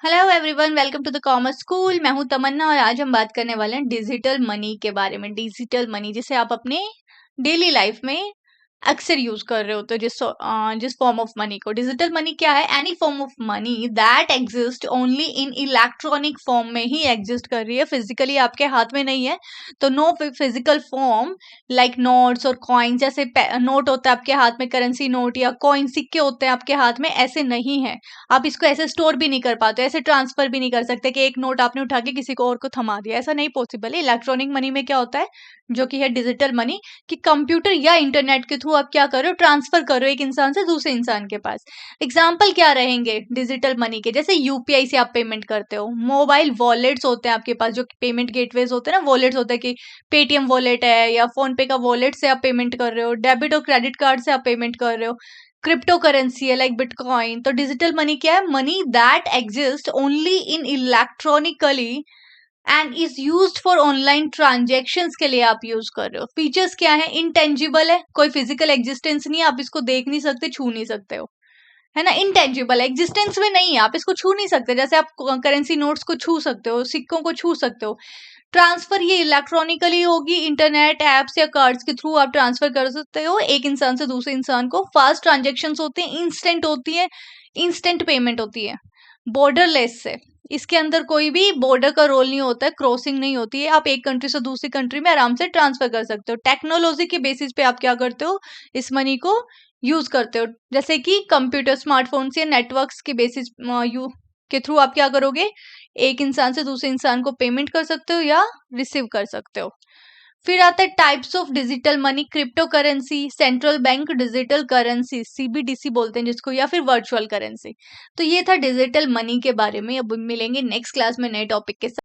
Hello everyone, welcome to the commerce school. मैं हूं तमन्ना और आज हम बात करने वाले हैं डिजिटल मनी के बारे में। डिजिटल मनी जिसे आप अपने डेली लाइफ में अक्सर यूज कर रहे हो, तो जिस फॉर्म ऑफ मनी को डिजिटल मनी क्या है? Any form of money that exist only in electronic form में ही एग्जिस्ट कर रही है, फिजिकली आपके हाथ में नहीं है। तो no physical form like notes और कॉइन, जैसे नोट होता है आपके हाथ में, करेंसी नोट या कॉइन सिक्के होते हैं आपके हाथ में, ऐसे नहीं है। आप इसको ऐसे स्टोर भी नहीं कर पाते, ऐसे ट्रांसफर भी नहीं कर सकते कि एक नोट आपने उठा के किसी को और को थमा दिया, ऐसा नहीं पॉसिबल है। इलेक्ट्रॉनिक मनी में क्या होता है, जो कि है डिजिटल मनी, कि कंप्यूटर या इंटरनेट के थ्रू आप क्या करो, ट्रांसफर करो एक इंसान से दूसरे इंसान के पास। एग्जाम्पल क्या रहेंगे डिजिटल मनी के? जैसे यूपीआई से आप पेमेंट करते हो, मोबाइल वॉलेट्स होते हैं आपके पास, जो पेमेंट गेटवेज होते हैं ना, वॉलेट्स होते हैं कि पेटीएम वॉलेट है या फोन पे का वॉलेट से आप पेमेंट कर रहे हो, डेबिट और क्रेडिट कार्ड से आप पेमेंट कर रहे हो। क्रिप्टो करेंसी है लाइक बिटकॉइन। तो डिजिटल मनी क्या है? Money that exist only in electronically and is used for online transactions के लिए आप यूज कर रहे हो। फीचर्स क्या है? इनटेंजिबल है, कोई फिजिकल एग्जिस्टेंस नहीं है, आप इसको देख नहीं सकते, छू नहीं सकते हो, है ना। इनटेंजिबल एग्जिस्टेंस में नहीं है, आप इसको छू नहीं सकते। जैसे आप करेंसी नोट्स को छू सकते हो, सिक्कों को छू सकते हो। ट्रांसफर ये इलेक्ट्रॉनिकली होगी, इंटरनेट एप्स या कार्ड्स के थ्रू आप ट्रांसफर कर सकते हो एक इंसान से दूसरे इंसान को। फास्ट ट्रांजेक्शन होते हैं, इंस्टेंट होती है, इंस्टेंट पेमेंट होती है, बॉर्डरलेस से। इसके अंदर कोई भी बॉर्डर का रोल नहीं होता है, क्रॉसिंग नहीं होती है, आप एक कंट्री से दूसरी कंट्री में आराम से ट्रांसफर कर सकते हो। टेक्नोलॉजी के बेसिस पे आप क्या करते हो, इस मनी को यूज करते हो। जैसे कि कंप्यूटर, स्मार्टफोन्स या नेटवर्क्स के बेसिस यू के थ्रू आप क्या करोगे, एक इंसान से दूसरे इंसान को पेमेंट कर सकते हो या रिसीव कर सकते हो। फिर आता है types of digital money, crypto currency, central bank digital currency, CBDC बोलते हैं जिसको, या फिर वर्चुअल करेंसी। तो ये था डिजिटल मनी के बारे में। अब मिलेंगे नेक्स्ट क्लास में नए टॉपिक के साथ।